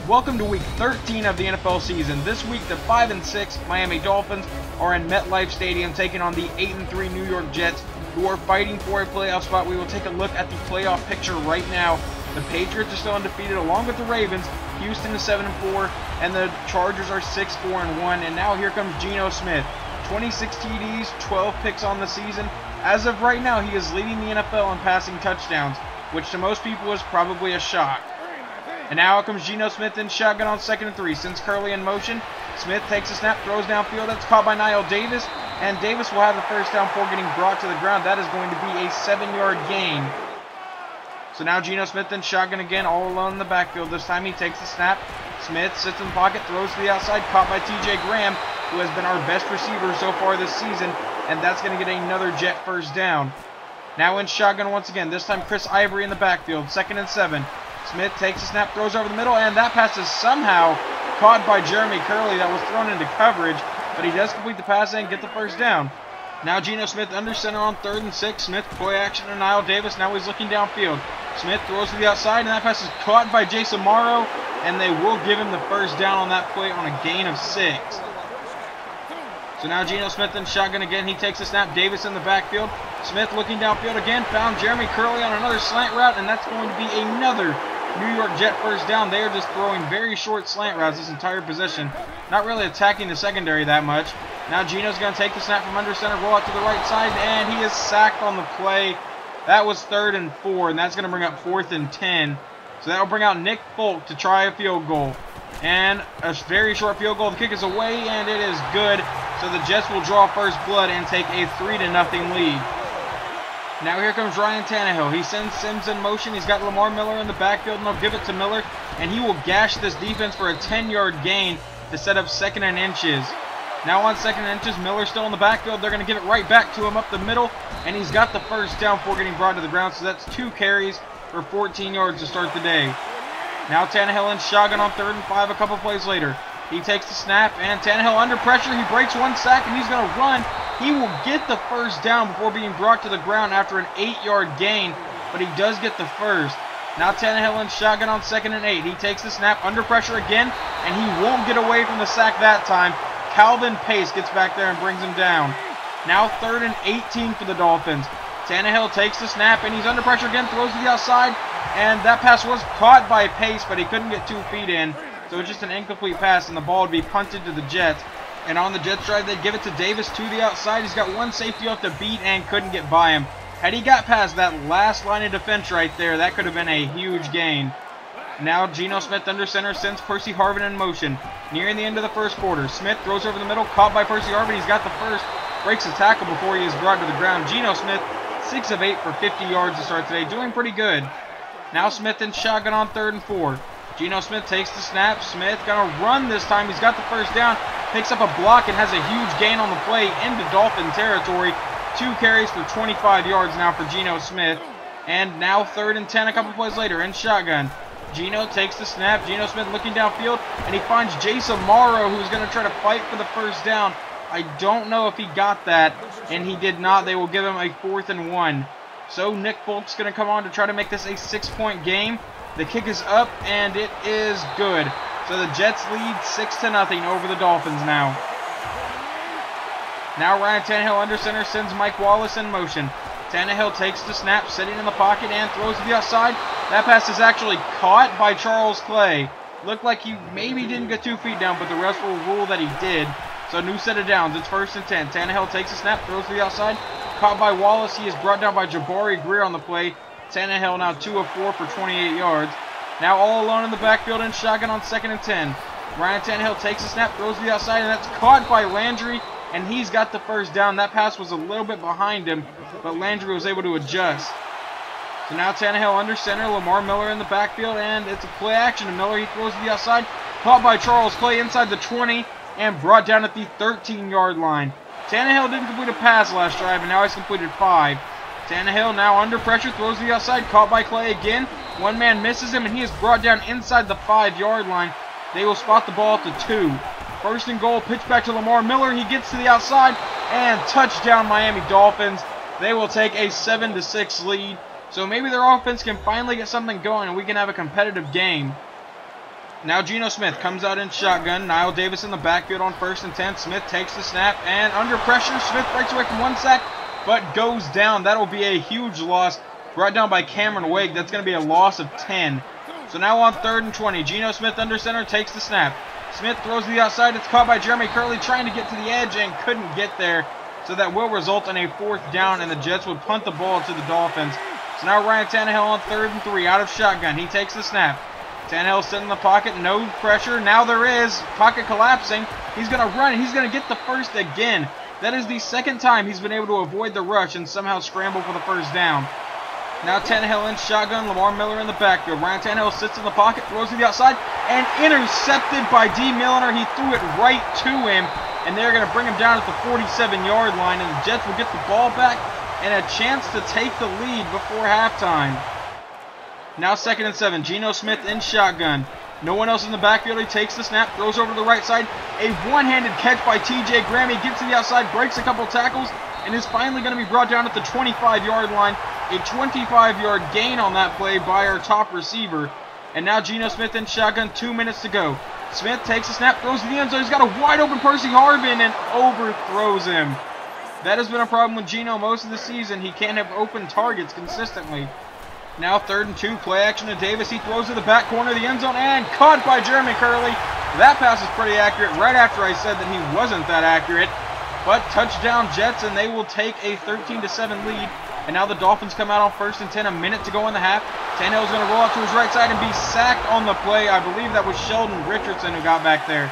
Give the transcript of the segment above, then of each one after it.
Welcome to week 13 of the NFL season. This week, the 5-6 Miami Dolphins are in MetLife Stadium taking on the 8-3 New York Jets, who are fighting for a playoff spot. We will take a look at the playoff picture right now. The Patriots are still undefeated along with the Ravens. Houston is 7-4, and the Chargers are 6-4-1. And now here comes Geno Smith. 26 TDs, 12 picks on the season. As of right now, he is leading the NFL in passing touchdowns, which to most people is probably a shock. And now out comes Geno Smith in shotgun on 2nd and 3. Sends Curley in motion. Smith takes a snap, throws downfield. That's caught by Niall Davis. And Davis will have the first down before getting brought to the ground. That is going to be a 7-yard gain. So now Geno Smith in shotgun again, all alone in the backfield. This time he takes the snap. Smith sits in the pocket, throws to the outside, caught by TJ Graham, who has been our best receiver so far this season. And that's going to get another Jet first down. Now in shotgun once again. This time Chris Ivory in the backfield, 2nd and 7. Smith takes a snap, throws over the middle, and that pass is somehow caught by Jeremy Curley. That was thrown into coverage, but he does complete the pass and get the first down. Now Geno Smith under center on 3rd and 6. Smith play action to Niall Davis. Now he's looking downfield. Smith throws to the outside, and that pass is caught by Jason Morrow, and they will give him the first down on that play on a gain of 6. So now Geno Smith in shotgun again. He takes a snap. Davis in the backfield. Smith looking downfield again. Found Jeremy Curley on another slant route, and that's going to be another New York Jet first down. They are just throwing very short slant routes this entire possession. Not really attacking the secondary that much. Now Geno's going to take the snap from under center, roll out to the right side, and he is sacked on the play. That was 3rd and 4, and that's going to bring up 4th and 10. So that will bring out Nick Folk to try a field goal. And a very short field goal. The kick is away, and it is good. So the Jets will draw first blood and take a 3-0 lead. Now here comes Ryan Tannehill. He sends Sims in motion. He's got Lamar Miller in the backfield, and they'll give it to Miller. And he will gash this defense for a 10-yard gain to set up 2nd and inches. Now on 2nd and inches, Miller still in the backfield. They're going to give it right back to him up the middle. And he's got the first down before getting brought to the ground. So that's 2 carries for 14 yards to start the day. Now Tannehill in shotgun on 3rd and 5 a couple plays later. He takes the snap, and Tannehill under pressure. He breaks 1 sack, and he's going to run. He will get the first down before being brought to the ground after an 8-yard gain, but he does get the first. Now Tannehill in shotgun on 2nd and 8. He takes the snap, under pressure again, and he won't get away from the sack that time. Calvin Pace gets back there and brings him down. Now 3rd and 18 for the Dolphins. Tannehill takes the snap, and he's under pressure again, throws to the outside, and that pass was caught by Pace, but he couldn't get 2 feet in. So it's just an incomplete pass, and the ball would be punted to the Jets. And on the Jets drive, they give it to Davis to the outside. He's got 1 safety off the beat and couldn't get by him. Had he got past that last line of defense right there, that could have been a huge gain. Now Geno Smith under center sends Percy Harvin in motion. Nearing the end of the first quarter, Smith throws over the middle, caught by Percy Harvin. He's got the first, breaks the tackle before he is brought to the ground. Geno Smith, 6 of 8 for 50 yards to start today, doing pretty good. Now Smith in shotgun on 3rd and 4. Geno Smith takes the snap. Smith gonna run this time. He's got the first down. Picks up a block and has a huge gain on the play into Dolphin territory. 2 carries for 25 yards now for Geno Smith. And now 3rd and 10 a couple plays later in shotgun. Geno takes the snap. Geno Smith looking downfield, and he finds Jason Morrow, who's going to try to fight for the first down. I don't know if he got that, and he did not. They will give him a 4th and 1. So Nick Folk's going to come on to try to make this a 6-point game. The kick is up, and it is good. So the Jets lead 6-0 over the Dolphins now. Now Ryan Tannehill under center sends Mike Wallace in motion. Tannehill takes the snap, sitting in the pocket, and throws to the outside. That pass is actually caught by Charles Clay. Looked like he maybe didn't get 2 feet down, but the refs will rule that he did. So new set of downs. It's 1st and 10. Tannehill takes the snap, throws to the outside. Caught by Wallace. He is brought down by Jabari Greer on the play. Tannehill now 2 of 4 for 28 yards. Now all alone in the backfield in shotgun on 2nd and 10. Ryan Tannehill takes a snap, throws to the outside, and that's caught by Landry, and he's got the first down. That pass was a little bit behind him, but Landry was able to adjust. So now Tannehill under center, Lamar Miller in the backfield, and it's a play action to Miller. He throws to the outside, caught by Charles Clay inside the 20, and brought down at the 13-yard line. Tannehill didn't complete a pass last drive, and now he's completed 5. Tannehill now under pressure, throws to the outside, caught by Clay again. One man misses him, and he is brought down inside the 5-yard line. They will spot the ball at the 2. 1st and goal, pitch back to Lamar Miller. He gets to the outside, and touchdown Miami Dolphins. They will take a 7-6 lead. So maybe their offense can finally get something going, and we can have a competitive game. Now Geno Smith comes out in shotgun. Niall Davis in the backfield on 1st and 10. Smith takes the snap, and under pressure, Smith breaks away from 1 sack, but goes down. That'll be a huge loss. Brought down by Cameron Wake. That's going to be a loss of 10. So now on 3rd and 20. Geno Smith under center takes the snap. Smith throws to the outside. It's caught by Jeremy Curley trying to get to the edge and couldn't get there. So that will result in a 4th down, and the Jets would punt the ball to the Dolphins. So now Ryan Tannehill on 3rd and 3 out of shotgun. He takes the snap. Tannehill sitting in the pocket, no pressure. Now there is. Pocket collapsing. He's going to run, and he's going to get the first again. That is the 2nd time he's been able to avoid the rush and somehow scramble for the 1st down. Now Tannehill in shotgun, Lamar Miller in the backfield. Ryan Tannehill sits in the pocket, throws to the outside, and intercepted by D. Milliner. He threw it right to him, and they're going to bring him down at the 47-yard line, and the Jets will get the ball back and a chance to take the lead before halftime. Now 2nd and 7. Geno Smith in shotgun. No one else in the backfield. He takes the snap, throws over to the right side. A one-handed catch by T.J. Graham. He gets to the outside, breaks a couple tackles, and is finally going to be brought down at the 25-yard line. A 25-yard gain on that play by our top receiver. And now Geno Smith in shotgun, 2 minutes to go. Smith takes the snap, throws to the end zone. He's got a wide-open Percy Harvin and overthrows him. That has been a problem with Geno most of the season. He can't have open targets consistently. Now 3rd and 2, play action to Davis. He throws to the back corner of the end zone and caught by Jeremy Curley. That pass is pretty accurate right after I said that he wasn't that accurate. But touchdown Jets, and they will take a 13-7 lead. And now the Dolphins come out on 1st and 10, a minute to go in the half. Tannehill's going to roll out to his right side and be sacked on the play. I believe that was Sheldon Richardson who got back there.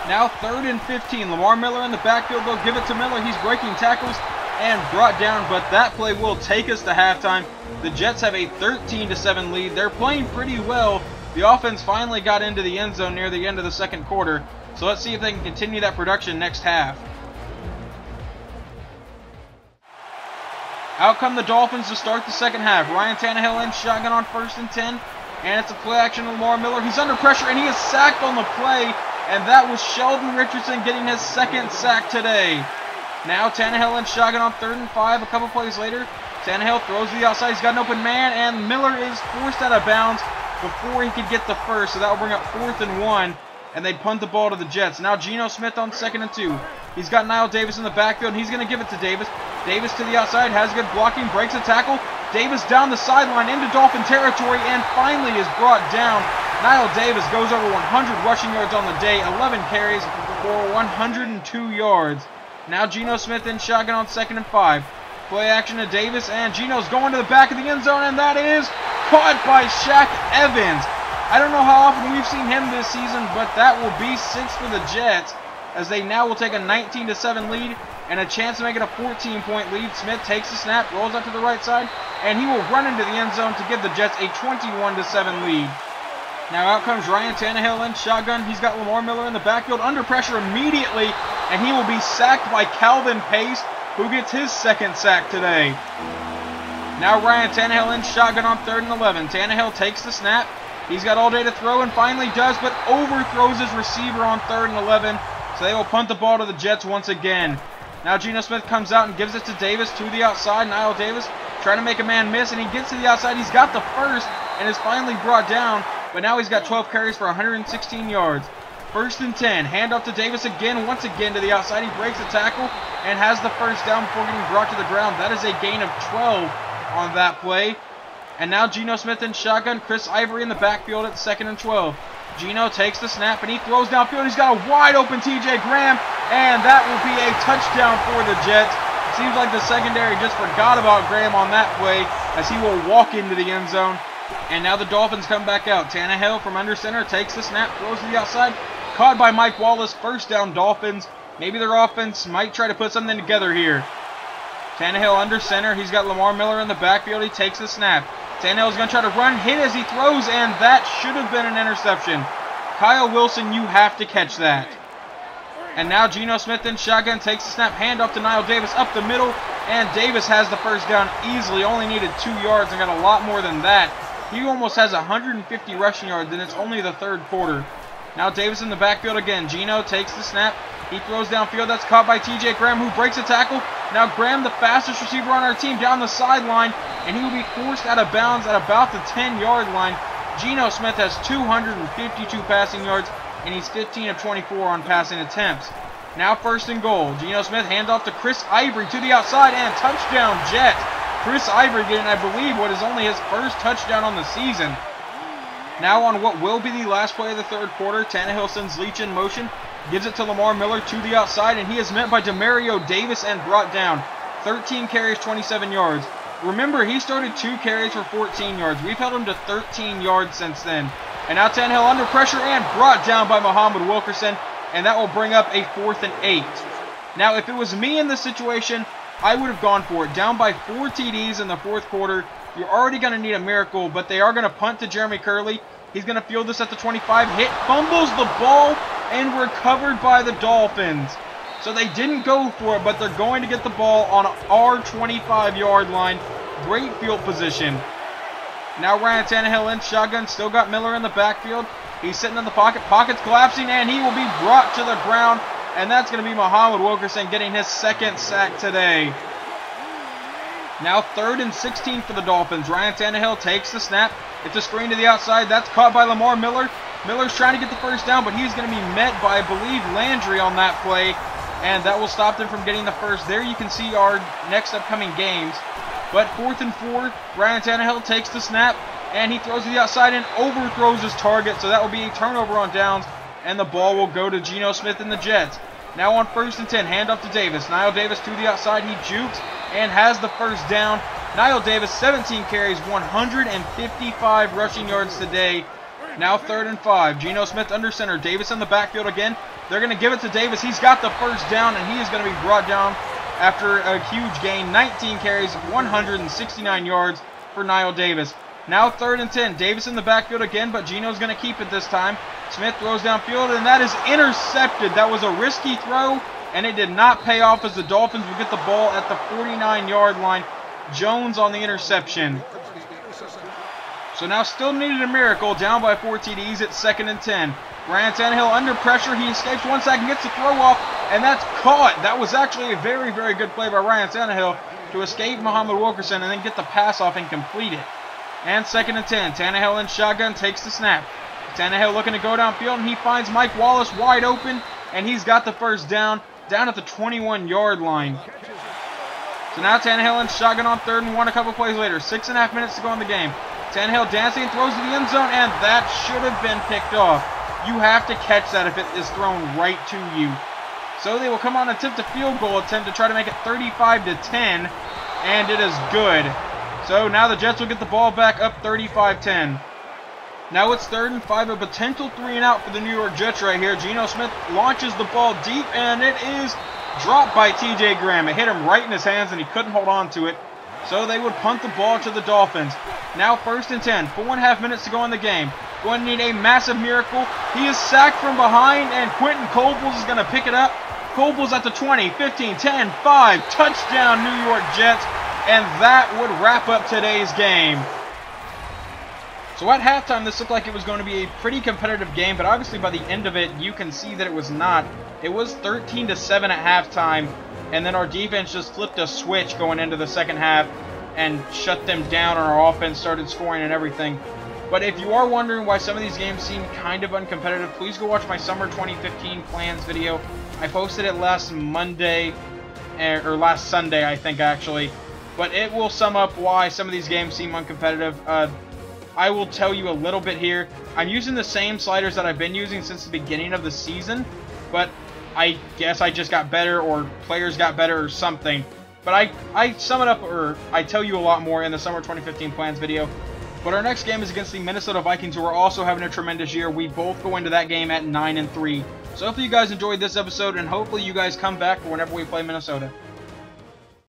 Now 3rd and 15. Lamar Miller in the backfield. They'll give it to Miller. He's breaking tackles and brought down, but that play will take us to halftime. The Jets have a 13-7 lead. They're playing pretty well. The offense finally got into the end zone near the end of the 2nd quarter. So let's see if they can continue that production next half. Out come the Dolphins to start the 2nd half. Ryan Tannehill in shotgun on 1st and 10. And it's a play action to Lamar Miller. He's under pressure, and he is sacked on the play. And that was Sheldon Richardson getting his 2nd sack today. Now Tannehill in shotgun on 3rd and 5. A couple plays later, Tannehill throws to the outside. He's got an open man, and Miller is forced out of bounds before he could get the first. So that will bring up 4th and 1. And they'd punt the ball to the Jets. Now Geno Smith on 2nd and 2. He's got Niall Davis in the backfield, and he's going to give it to Davis. Davis to the outside, has good blocking, breaks a tackle. Davis down the sideline into Dolphin territory, and finally is brought down. Niall Davis goes over 100 rushing yards on the day, 11 carries for 102 yards. Now Geno Smith in shotgun on 2nd and 5. Play action to Davis, and Geno's going to the back of the end zone, and that is caught by Shaq Evans. I don't know how often we've seen him this season, but that will be 6 for the Jets, as they now will take a 19-7 lead and a chance to make it a 14-point lead. Smith takes the snap, rolls up to the right side, and he will run into the end zone to give the Jets a 21-7 lead. Now out comes Ryan Tannehill in shotgun. He's got Lamar Miller in the backfield under pressure immediately, and he will be sacked by Calvin Pace, who gets his 2nd sack today. Now Ryan Tannehill in shotgun on 3rd and 11. Tannehill takes the snap. He's got all day to throw and finally does, but overthrows his receiver on 3rd and 11. So they will punt the ball to the Jets once again. Now Geno Smith comes out and gives it to Davis to the outside. Niall Davis trying to make a man miss, and he gets to the outside. He's got the first and is finally brought down, but now he's got 12 carries for 116 yards. 1st and 10. Handoff to Davis again, once again to the outside. He breaks a tackle and has the first down before getting brought to the ground. That is a gain of 12 on that play. And now Geno Smith in shotgun. Chris Ivory in the backfield at 2nd and 12. Geno takes the snap, and he throws downfield. He's got a wide-open T.J. Graham, and that will be a touchdown for the Jets. Seems like the secondary just forgot about Graham on that play, as he will walk into the end zone. And now the Dolphins come back out. Tannehill from under center takes the snap, throws to the outside. Caught by Mike Wallace. 1st down Dolphins. Maybe their offense might try to put something together here. Tannehill under center. He's got Lamar Miller in the backfield. He takes the snap. Tannehill's going to try to run, hit as he throws, and that should have been an interception. Kyle Wilson, you have to catch that. And now Geno Smith in shotgun takes the snap, handoff to Niall Davis up the middle, and Davis has the first down easily. Only needed 2 yards and got a lot more than that. He almost has 150 rushing yards, and it's only the 3rd quarter. Now Davis in the backfield again. Geno takes the snap. He throws downfield. That's caught by T.J. Graham, who breaks a tackle. Now Graham, the fastest receiver on our team, down the sideline, and he will be forced out of bounds at about the 10-yard line. Geno Smith has 252 passing yards, and he's 15 of 24 on passing attempts. Now 1st and goal. Geno Smith handoff to Chris Ivory to the outside, and touchdown Jets. Chris Ivory getting, I believe, what is only his first touchdown on the season. Now on what will be the last play of the 3rd quarter, Tannehill sends Leach in motion, gives it to Lamar Miller to the outside, and he is met by Demario Davis and brought down. 13 carries, 27 yards. Remember, he started 2 carries for 14 yards. We've held him to 13 yards since then. And now Tannehill under pressure and brought down by Muhammad Wilkerson, and that will bring up a 4th and 8. Now, if it was me in this situation, I would have gone for it. Down by 4 TDs in the 4th quarter. You're already going to need a miracle, but they are going to punt to Jeremy Curley. He's going to field this at the 25. Hit, fumbles the ball, and recovered by the Dolphins. So they didn't go for it, but they're going to get the ball on our 25-yard line. Great field position. Now Ryan Tannehill in shotgun. Still got Miller in the backfield. He's sitting in the pocket. Pocket's collapsing, and he will be brought to the ground. And that's going to be Muhammad Wilkerson getting his 2nd sack today. Now 3rd and 16 for the Dolphins. Ryan Tannehill takes the snap. It's a screen to the outside. That's caught by Lamar Miller. Miller's trying to get the 1st down, but he's going to be met by, I believe, Landry on that play. And that will stop them from getting the 1st. There you can see our next upcoming games. But 4th and 4, Ryan Tannehill takes the snap, and he throws to the outside and overthrows his target. So that will be a turnover on downs, and the ball will go to Geno Smith and the Jets. Now on 1st and 10, handoff to Davis. Niall Davis to the outside. He jukes and has the 1st down. Niall Davis, 17 carries, 155 rushing yards today. Now 3rd and 5. Geno Smith under center. Davis in the backfield again. They're going to give it to Davis. He's got the 1st down, and he is going to be brought down after a huge gain. 19 carries, 169 yards for Niall Davis. Now 3rd and 10. Davis in the backfield again, but Geno's going to keep it this time. Smith throws downfield, and that is intercepted. That was a risky throw, and it did not pay off as the Dolphins will get the ball at the 49-yard line. Jones on the interception. So now still needed a miracle. Down by 4 TDs at 2nd and 10. Ryan Tannehill under pressure. He escapes 1 second, gets the throw off, and that's caught. That was actually a very, very good play by Ryan Tannehill to escape Muhammad Wilkerson and then get the pass off and complete it. And 2nd and 10. Tannehill in shotgun takes the snap. Tannehill looking to go downfield, and he finds Mike Wallace wide open, and he's got the 1st down at the 21-yard line. So now Tannehill in shotgun on 3rd and 1 a couple plays later. 6.5 minutes to go in the game. Tannehill dancing, throws to the end zone, and that should have been picked off. You have to catch that if it is thrown right to you. So they will come on and attempt a field goal attempt to try to make it 35-10, and it is good. So now the Jets will get the ball back up 35-10. Now it's 3rd and 5, a potential 3-and-out for the New York Jets right here. Geno Smith launches the ball deep, and it is dropped by TJ Graham. It hit him right in his hands, and he couldn't hold on to it. So they would punt the ball to the Dolphins. Now 1st and 10, 4.5 minutes to go in the game. Going to need a massive miracle. He is sacked from behind, and Quentin Cobles is going to pick it up. Cobles at the 20, 15, 10, 5. Touchdown, New York Jets. And that would wrap up today's game. So at halftime, this looked like it was going to be a pretty competitive game, but obviously by the end of it, you can see that it was not. It was 13-7 at halftime, and then our defense just flipped a switch going into the 2nd half and shut them down, and our offense started scoring and everything. But if you are wondering why some of these games seem kind of uncompetitive, please go watch my Summer 2015 plans video. I posted it last Monday, or last Sunday, I think, actually. But it will sum up why some of these games seem uncompetitive. I will tell you a little bit here. I'm using the same sliders that I've been using since the beginning of the season, but I guess I just got better, or players got better, or something. But I sum it up, or I tell you a lot more in the Summer 2015 plans video. But our next game is against the Minnesota Vikings, who are also having a tremendous year. We both go into that game at 9-3. So hopefully you guys enjoyed this episode, and hopefully you guys come back for whenever we play Minnesota.